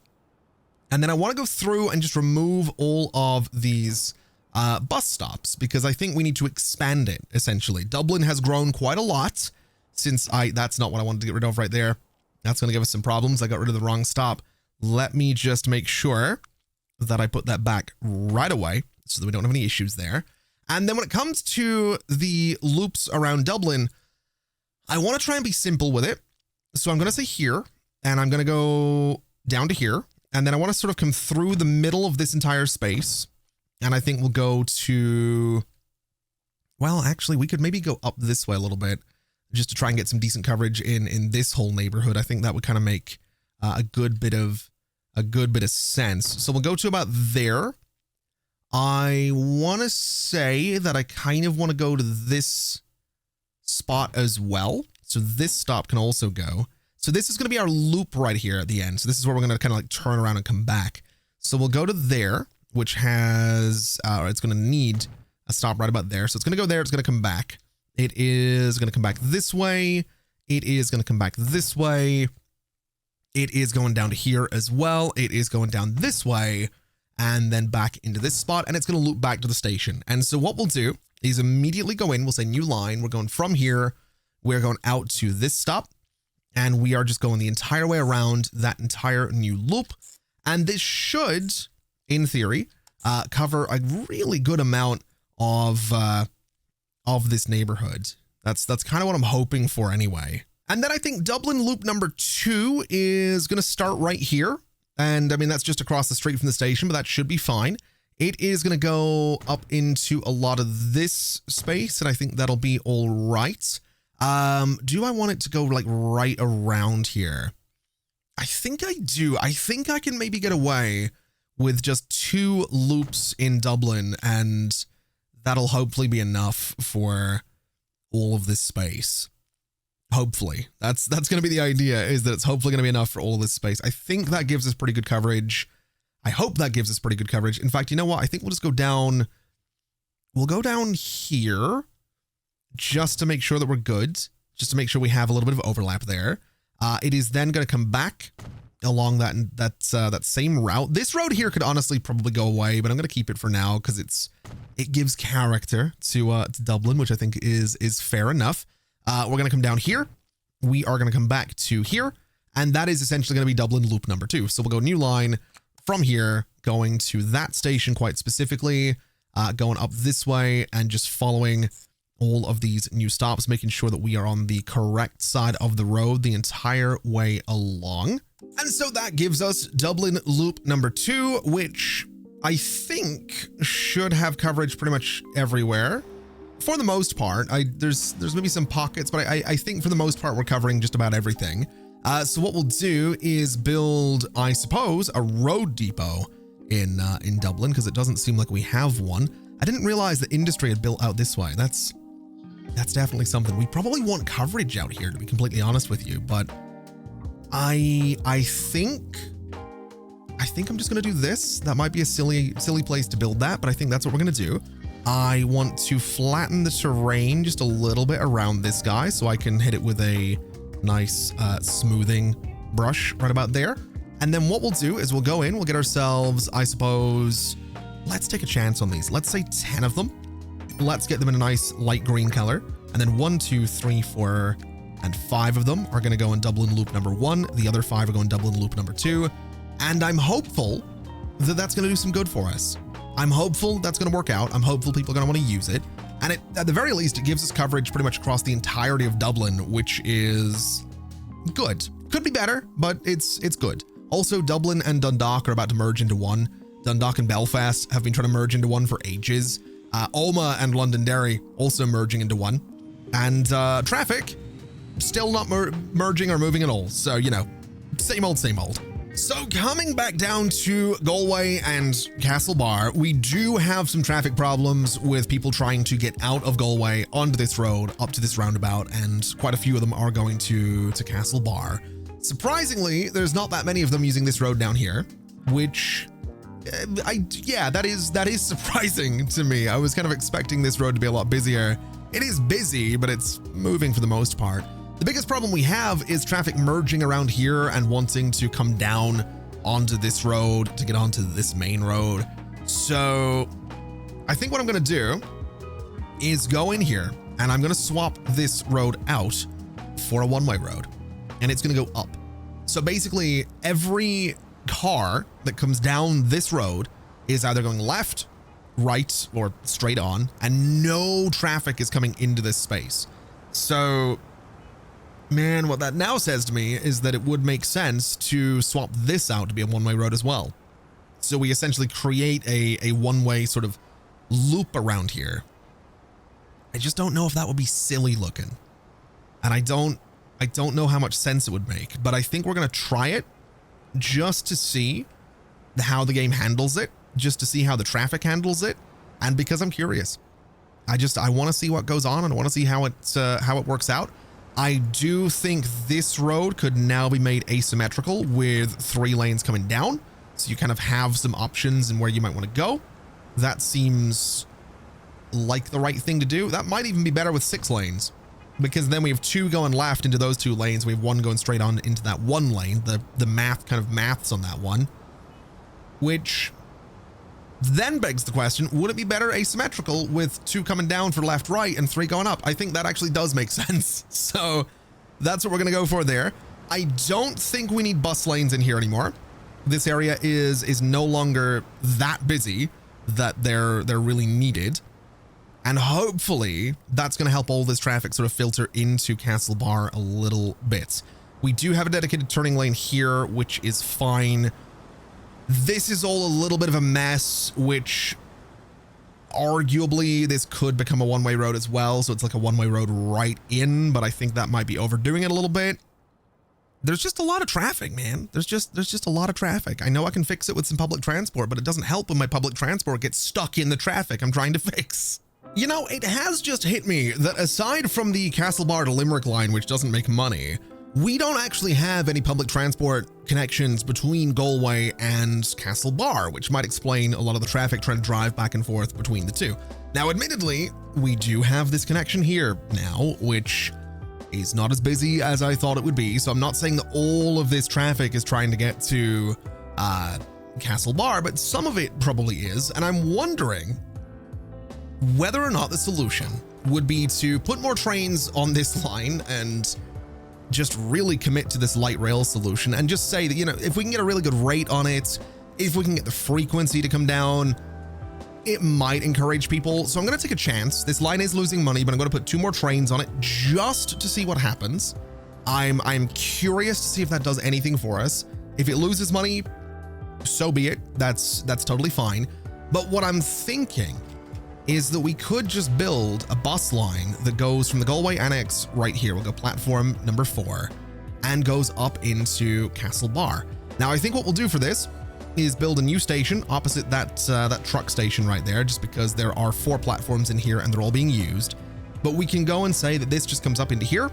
And then I want to go through and just remove all of these bus stops, because I think we need to expand it, essentially. Dublin has grown quite a lot since that's not what I wanted to get rid of right there. That's going to give us some problems. I got rid of the wrong stop. Let me just make sure that I put that back right away so that we don't have any issues there. And then when it comes to the loops around Dublin, I want to try and be simple with it. So I'm going to say here, and I'm going to go down to here. And then I want to sort of come through the middle of this entire space. And I think we'll go to, well, actually, we could maybe go up this way a little bit just to try and get some decent coverage in this whole neighborhood. I think that would kind of make a good bit of sense. So we'll go to about there. I want to say that I kind of want to go to this spot as well. So this stop can also go. So this is going to be our loop right here at the end. So this is where we're going to kind of like turn around and come back. So we'll go to there, which has, it's going to need a stop right about there. So it's going to go there. It's going to come back. It is going to come back this way. It is going to come back this way. It is going down to here as well. It is going down this way and then back into this spot, and it's going to loop back to the station. And so what we'll do is immediately go in. We'll say new line. We're going from here. We're going out to this stop, and we are just going the entire way around that entire new loop. And this should, in theory, cover a really good amount of this neighborhood. That's kind of what I'm hoping for anyway. And then I think Dublin loop number 2 is going to start right here. And I mean, that's just across the street from the station, but that should be fine. It is going to go up into a lot of this space, and I think that'll be all right. Do I want it to go like right around here? I think I do. I think I can maybe get away with just 2 loops in Dublin, and that'll hopefully be enough for all of this space. Hopefully. That's going to be the idea, is that it's hopefully going to be enough for all of this space. I think that gives us pretty good coverage. I hope that gives us pretty good coverage. In fact, you know what? I think we'll just go down. We'll go down here just to make sure that we're good, just to make sure we have a little bit of overlap there. It is then going to come back along that same route. This road here could honestly probably go away, but I'm going to keep it for now because it gives character to Dublin, which I think is fair enough. We're going to come down here. We are going to come back to here, and that is essentially going to be Dublin loop number 2. So we'll go new line from here, going to that station quite specifically, going up this way and just following all of these new stops, making sure that we are on the correct side of the road the entire way along. And so that gives us Dublin loop number 2, which I think should have coverage pretty much everywhere. For the most part, there's maybe some pockets, but I think for the most part, we're covering just about everything. So what we'll do is build, I suppose, a road depot in Dublin, because it doesn't seem like we have one. I didn't realize that industry had built out this way. That's definitely something. We probably want coverage out here, to be completely honest with you, but I think I'm just going to do this. That might be a silly place to build that, but I think that's what we're going to do. I want to flatten the terrain just a little bit around this guy so I can hit it with a nice smoothing brush right about there. And then what we'll do is we'll go in, we'll get ourselves, I suppose, let's take a chance on these. Let's say 10 of them. Let's get them in a nice light green color. And then 1, 2, 3, 4, and 5 of them are going to go in Dublin loop number 1. The other 5 are going Dublin loop number 2. And I'm hopeful that that's going to do some good for us. I'm hopeful that's going to work out. I'm hopeful people are going to want to use it. And at the very least, it gives us coverage pretty much across the entirety of Dublin, which is good. Could be better, but it's good. Also, Dublin and Dundalk are about to merge into one. Dundalk and Belfast have been trying to merge into one for ages. Omagh and Londonderry also merging into one. And traffic still not merging or moving at all. So, you know, same old, same old. So coming back down to Galway and Castlebar, we do have some traffic problems with people trying to get out of Galway onto this road up to this roundabout, and quite a few of them are going to Castlebar. Surprisingly, there's not that many of them using this road down here, which that is surprising to me. I was kind of expecting this road to be a lot busier. It is busy, but it's moving for the most part. The biggest problem we have is traffic merging around here and wanting to come down onto this road to get onto this main road. So I think what I'm going to do is go in here and I'm going to swap this road out for a one-way road, and it's going to go up. So basically every car that comes down this road is either going left, right, or straight on, and no traffic is coming into this space. So, man, what that now says to me is that it would make sense to swap this out to be a one-way road as well. So we essentially create a one-way sort of loop around here. I just don't know if that would be silly looking. And I don't know how much sense it would make, but I think we're going to try it just to see how the game handles it, just to see how the traffic handles it. And because I'm curious, I want to see what goes on, and I want to see how it works out. I do think this road could now be made asymmetrical with 3 lanes coming down. So you kind of have some options in where you might want to go. That seems like the right thing to do. That might even be better with 6 lanes, because then we have 2 going left into those 2 lanes. We have 1 going straight on into that 1 lane. The maths on that one, which then begs the question, would it be better asymmetrical with 2 coming down for left, right, and 3 going up? I think that actually does make sense. So that's what we're going to go for there. I don't think we need bus lanes in here anymore. This area is no longer that busy that they're really needed. And hopefully that's going to help all this traffic sort of filter into Castlebar a little bit. We do have a dedicated turning lane here, which is fine. This is all a little bit of a mess, which arguably this could become a one-way road as well. So it's like a one-way road right in, but I think that might be overdoing it a little bit. There's just a lot of traffic, man. There's just a lot of traffic. I know I can fix it with some public transport, but it doesn't help when my public transport gets stuck in the traffic I'm trying to fix. You know, it has just hit me that aside from the Castlebar to Limerick line, which doesn't make money, we don't actually have any public transport connections between Galway and Castlebar, which might explain a lot of the traffic trying to drive back and forth between the two. Now, admittedly, we do have this connection here now, which is not as busy as I thought it would be. So I'm not saying that all of this traffic is trying to get to Castlebar, but some of it probably is. And I'm wondering whether or not the solution would be to put more trains on this line and just really commit to this light rail solution and just say that, you know, if we can get a really good rate on it, if we can get the frequency to come down, it might encourage people. So I'm going to take a chance. This line is losing money, but I'm going to put 2 more trains on it just to see what happens. I'm curious to see if that does anything for us. If it loses money, so be it. That's totally fine. But what I'm thinking is that we could just build a bus line that goes from the Galway Annex right here. We'll go platform number 4 and goes up into Castlebar. Now, I think what we'll do for this is build a new station opposite that truck station right there, just because there are 4 platforms in here and they're all being used. But we can go and say that this just comes up into here,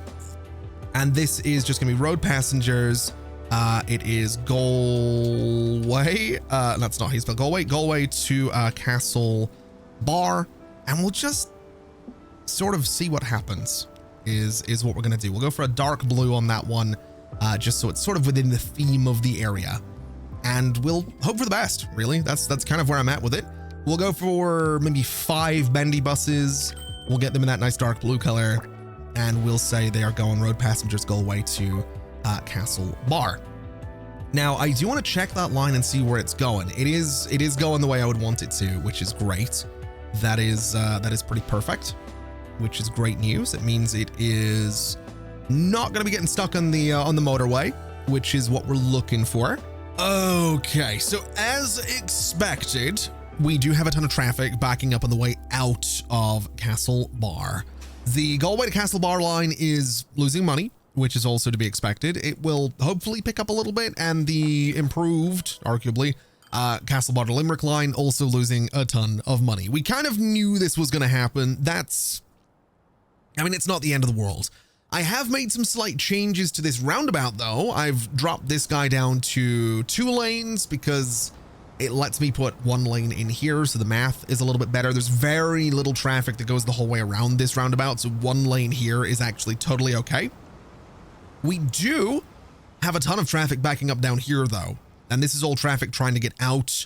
and this is just gonna be road passengers. It is Galway. That's not how you spell Galway. Galway to Castlebar, and we'll just sort of see what happens. Is what we're gonna do. We'll go for a dark blue on that one, just so it's sort of within the theme of the area. And we'll hope for the best, really. That's kind of where I'm at with it. We'll go for maybe 5 bendy buses. We'll get them in that nice dark blue color, and we'll say they are going road passengers Galway to Castlebar. Now, I do want to check that line and see where it's going. It is going the way I would want it to, which is great. That is pretty perfect, which is great news. It means it is not going to be getting stuck on the motorway, which is what we're looking for. Okay, so as expected, we do have a ton of traffic backing up on the way out of Castlebar. The Galway to Castlebar line is losing money, which is also to be expected. It will hopefully pick up a little bit, and the improved, arguably, Castlebar to Limerick line also losing a ton of money. We kind of knew this was going to happen. It's not the end of the world. I have made some slight changes to this roundabout, though. I've dropped this guy down to 2 lanes because it lets me put 1 lane in here, so the math is a little bit better. There's very little traffic that goes the whole way around this roundabout, so 1 lane here is actually totally okay. We do have a ton of traffic backing up down here, though, and this is all traffic trying to get out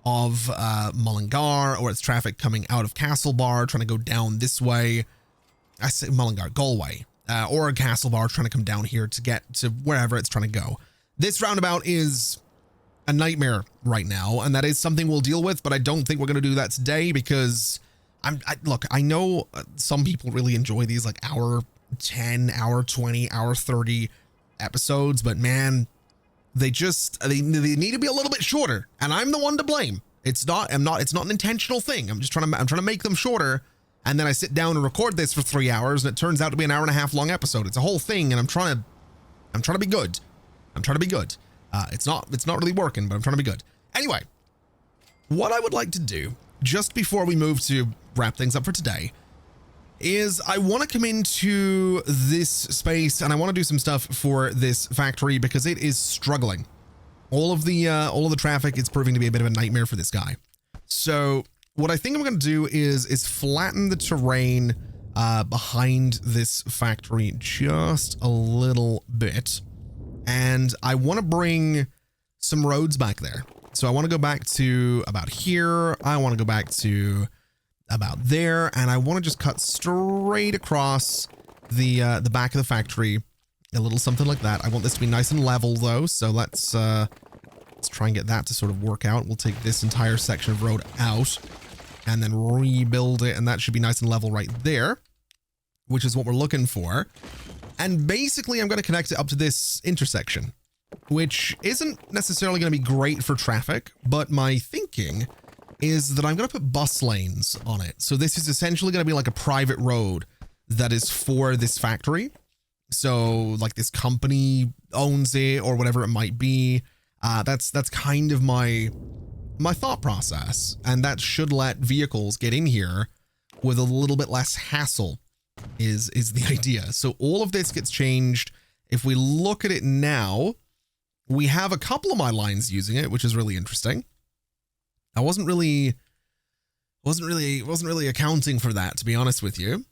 of Mullingar, or it's traffic coming out of Castlebar trying to go down this way. I say Mullingar, Galway, or Castlebar trying to come down here to get to wherever it's trying to go. This roundabout is a nightmare right now, and that is something we'll deal with, but I don't think we're going to do that today because look, I know some people really enjoy these like hour 10, hour 20, hour 30 episodes, but man, they need to be a little bit shorter, and I'm the one to blame. It's not an intentional thing. I'm trying to make them shorter, and then I sit down and record this for 3 hours, and it turns out to be an hour and a half long episode. It's a whole thing, and I'm trying to be good. I'm trying to be good. It's not really working, but I'm trying to be good. Anyway, what I would like to do just before we move to wrap things up for today is I want to come into this space and I want to do some stuff for this factory because it is struggling. All of the traffic is proving to be a bit of a nightmare for this guy. So what I think I'm going to do is flatten the terrain behind this factory just a little bit. And I want to bring some roads back there. So I want to go back to about here. I want to go back to about there. And I want to just cut straight across the back of the factory. A little something like that. I want this to be nice and level though. So let's try and get that to sort of work out. We'll take this entire section of road out and then rebuild it. And that should be nice and level right there, which is what we're looking for. And basically I'm going to connect it up to this intersection, which isn't necessarily going to be great for traffic, but my thinking is that I'm going to put bus lanes on it. So this is essentially going to be like a private road that is for this factory. So like this company owns it or whatever it might be. That's kind of my thought process. And that should let vehicles get in here with a little bit less hassle is the idea. So all of this gets changed. If we look at it now, we have a couple of my lines using it, which is really interesting. I wasn't really accounting for that, to be honest with you.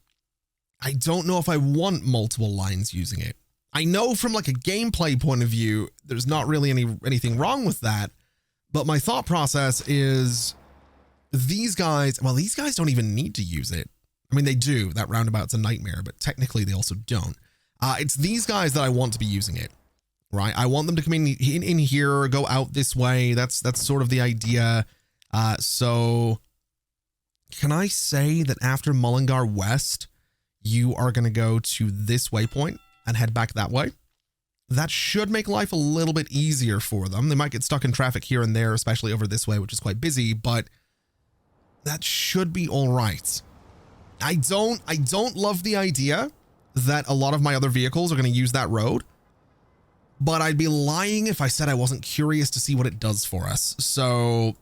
I don't know if I want multiple lines using it. I know from like a gameplay point of view, there's not really anything wrong with that. But my thought process is these guys don't even need to use it. I mean, they do. That roundabout's a nightmare, but technically they also don't. It's these guys that I want to be using it, right? I want them to come in here, go out this way. That's sort of the idea. So can I say that after Mullingar West, you are going to go to this waypoint and head back that way? That should make life a little bit easier for them. They might get stuck in traffic here and there, especially over this way, which is quite busy, but that should be all right. I don't love the idea that a lot of my other vehicles are going to use that road, but I'd be lying if I said I wasn't curious to see what it does for us. So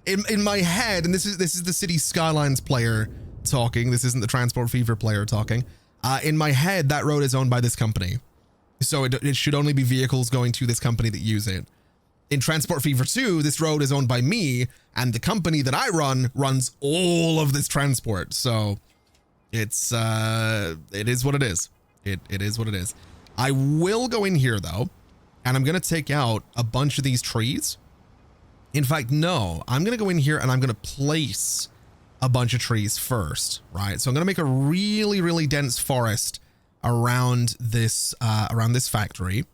in my head, and this is the City Skylines player talking. This isn't the Transport Fever player talking. In my head, that road is owned by this company. So it should only be vehicles going to this company that use it. In Transport Fever 2, this road is owned by me, and the company that I run runs all of this transport. So it is what it is. It is what it is. I will go in here though, and I'm going to take out a bunch of these trees. In fact, no, I'm going to go in here and I'm going to place a bunch of trees first, right? So I'm going to make a really, really dense forest around this factory.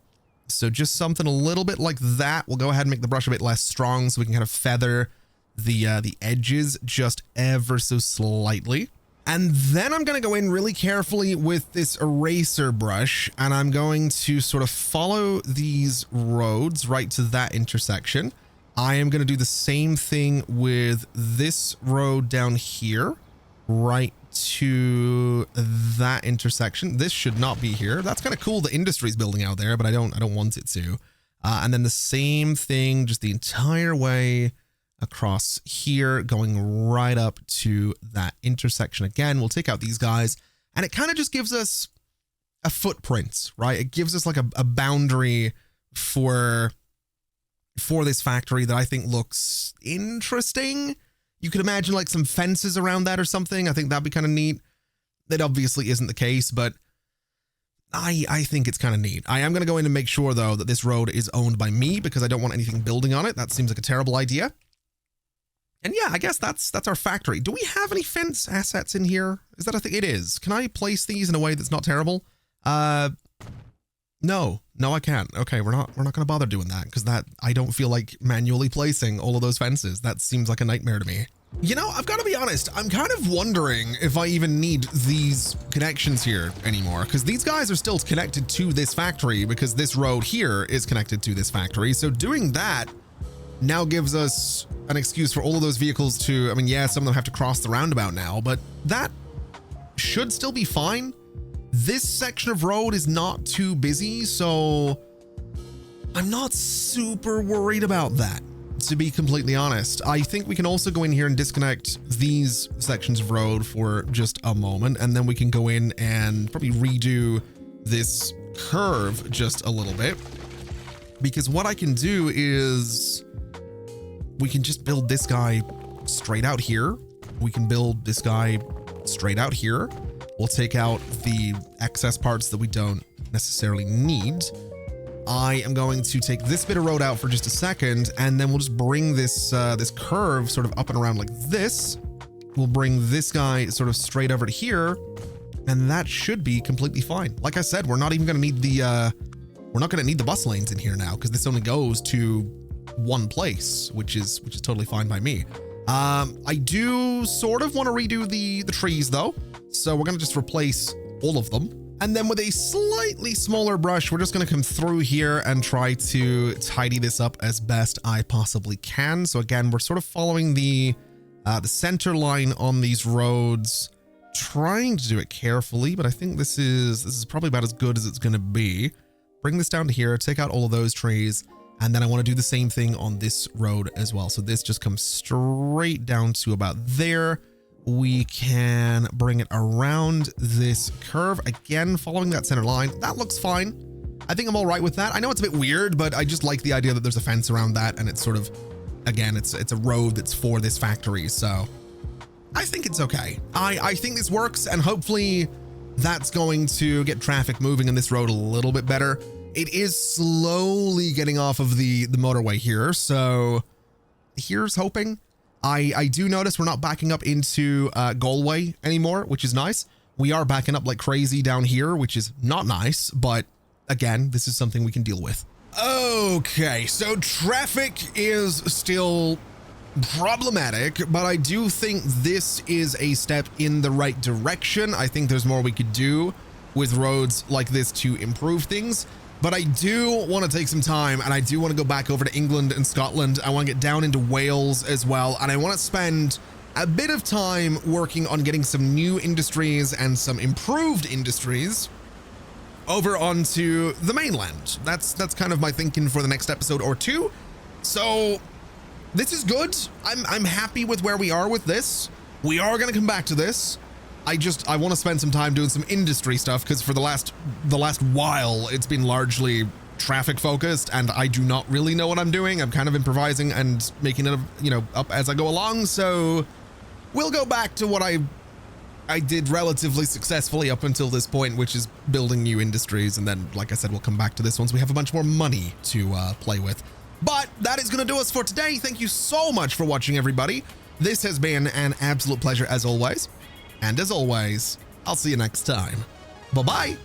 So just something a little bit like that. We'll go ahead and make the brush a bit less strong so we can kind of feather the edges just ever so slightly. And then I'm going to go in really carefully with this eraser brush, and I'm going to sort of follow these roads right to that intersection. I am going to do the same thing with this road down here, right to that intersection. This should not be here. That's kind of cool. The industry's building out there, but I don't want it to. And then the same thing, just the entire way across here, going right up to that intersection again. We'll take out these guys, and it kind of just gives us a footprint, right? It gives us like a boundary for this factory that I think looks interesting. You could imagine like some fences around that or something. I think that'd be kind of neat. That obviously isn't the case, but I think it's kind of neat. I am going to go in and make sure, though, that this road is owned by me because I don't want anything building on it. That seems like a terrible idea. And yeah, I guess that's our factory. Do we have any fence assets in here? Is that a thing? It is. Can I place these in a way that's not terrible? No, I can't. Okay, we're not going to bother doing that because I don't feel like manually placing all of those fences. That seems like a nightmare to me. You know, I've got to be honest, I'm kind of wondering if I even need these connections here anymore, because these guys are still connected to this factory because this road here is connected to this factory. So doing that now gives us an excuse for all of those vehicles to, I mean, yeah, some of them have to cross the roundabout now, but that should still be fine. This section of road is not too busy, so I'm not super worried about that, to be completely honest. I think we can also go in here and disconnect these sections of road for just a moment, and then we can go in and probably redo this curve just a little bit, because what I can do is we can just build this guy straight out here. We can build this guy straight out here. We'll take out the excess parts that we don't necessarily need. I am going to take this bit of road out for just a second, and then we'll just bring this this curve sort of up and around like this. We'll bring this guy sort of straight over to here, and that should be completely fine. Like I said, we're not even going to need the bus lanes in here now because this only goes to one place, which is totally fine by me. I do sort of want to redo the trees though, so we're going to just replace all of them. And then with a slightly smaller brush, we're just going to come through here and try to tidy this up as best I possibly can. So again, we're sort of following the center line on these roads, trying to do it carefully, but I think this is probably about as good as it's going to be. Bring this down to here, take out all of those trees, and then I want to do the same thing on this road as well. So this just comes straight down to about there. We can bring it around this curve again, following that center line. That looks fine. I think I'm all right with that. I know it's a bit weird, but I just like the idea that there's a fence around that, and it's sort of, again, it's a road that's for this factory. So I think it's okay. I think this works, and hopefully that's going to get traffic moving in this road a little bit better. It is slowly getting off of the motorway here, so here's hoping. I do notice we're not backing up into Galway anymore, which is nice. We are backing up like crazy down here, which is not nice, but again, this is something we can deal with. Okay, so traffic is still problematic, but I do think this is a step in the right direction. I think there's more we could do with roads like this to improve things. But I do want to take some time, and I do want to go back over to England and Scotland. I want to get down into Wales as well, and I want to spend a bit of time working on getting some new industries and some improved industries over onto the mainland. That's kind of my thinking for the next episode or two. So this is good. I'm happy with where we are with this. We are going to come back to this. I want to spend some time doing some industry stuff, because for the last while it's been largely traffic focused, and I do not really know what I'm doing. I'm kind of improvising and making it, up as I go along. So we'll go back to what I did relatively successfully up until this point, which is building new industries. And then, like I said, we'll come back to this once we have a bunch more money to play with. But that is going to do us for today. Thank you so much for watching, everybody. This has been an absolute pleasure as always. And as always, I'll see you next time. Bye-bye.